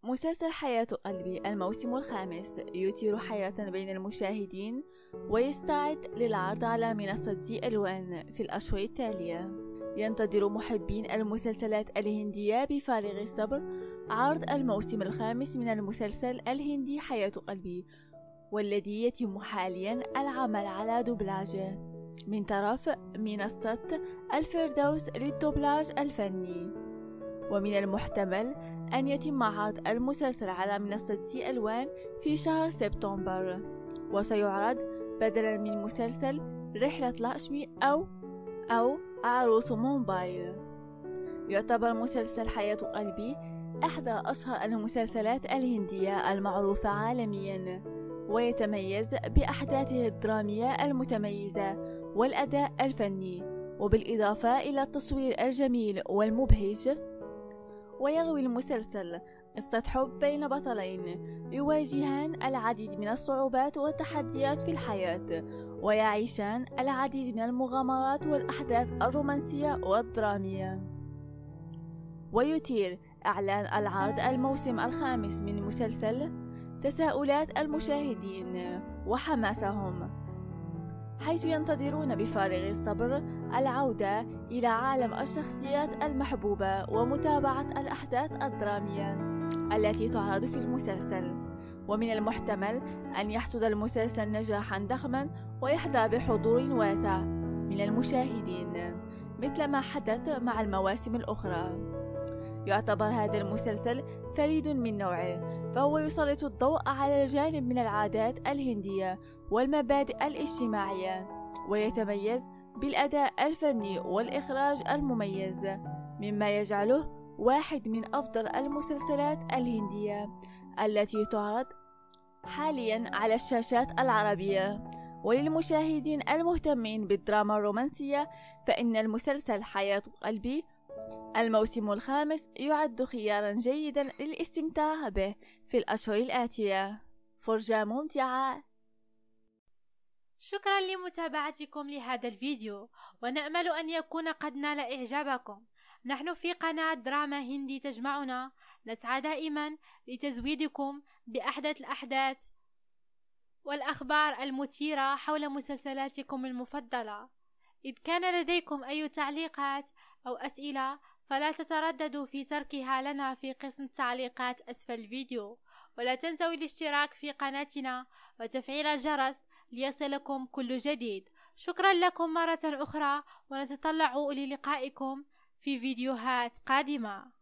مسلسل حياة قلبي الموسم الخامس يثير حيرة بين المشاهدين ويستعد للعرض على منصة زي ألوان في الأشهر التالية. ينتظر محبين المسلسلات الهندية بفارغ الصبر عرض الموسم الخامس من المسلسل الهندي حياة قلبي، والذي يتم حاليا العمل على دوبلاجه من طرف منصة الفردوس للدوبلاج الفني. ومن المحتمل أن يتم عرض المسلسل على منصة زي ألوان في شهر سبتمبر، وسيعرض بدلا من مسلسل رحلة لاشمي أو عروس مومباي. يعتبر مسلسل حياة قلبي إحدى أشهر المسلسلات الهندية المعروفة عالميا، ويتميز بأحداثه الدرامية المتميزة والأداء الفني، وبالإضافة إلى التصوير الجميل والمبهج. ويروي المسلسل قصة حب بين بطلين يواجهان العديد من الصعوبات والتحديات في الحياة، ويعيشان العديد من المغامرات والأحداث الرومانسية والدرامية. ويثير إعلان العرض الموسم الخامس من المسلسل تساؤلات المشاهدين وحماسهم، حيث ينتظرون بفارغ الصبر العودة إلى عالم الشخصيات المحبوبة ومتابعة الأحداث الدرامية التي تعرض في المسلسل. ومن المحتمل أن يحصد المسلسل نجاحا ضخما ويحظى بحضور واسع من المشاهدين مثل ما حدث مع المواسم الأخرى. يعتبر هذا المسلسل فريد من نوعه، فهو يسلط الضوء على الجانب من العادات الهندية والمبادئ الاجتماعية، ويتميز بالأداء الفني والإخراج المميز، مما يجعله واحد من أفضل المسلسلات الهندية التي تعرض حاليا على الشاشات العربية. وللمشاهدين المهتمين بالدراما الرومانسية فإن المسلسل حياة قلبي الموسم الخامس يعد خيارا جيدا للاستمتاع به في الأشهر الآتية. فرجة ممتعة. شكرا لمتابعتكم لهذا الفيديو، ونأمل أن يكون قد نال إعجابكم. نحن في قناة دراما هندي تجمعنا نسعى دائما لتزويدكم بأحدث الأحداث والأخبار المثيرة حول مسلسلاتكم المفضلة. إذ كان لديكم أي تعليقات أو أسئلة فلا تترددوا في تركها لنا في قسم التعليقات أسفل الفيديو، ولا تنسوا الاشتراك في قناتنا وتفعيل الجرس ليصلكم كل جديد. شكرا لكم مرة أخرى، ونتطلع للقائكم في فيديوهات قادمة.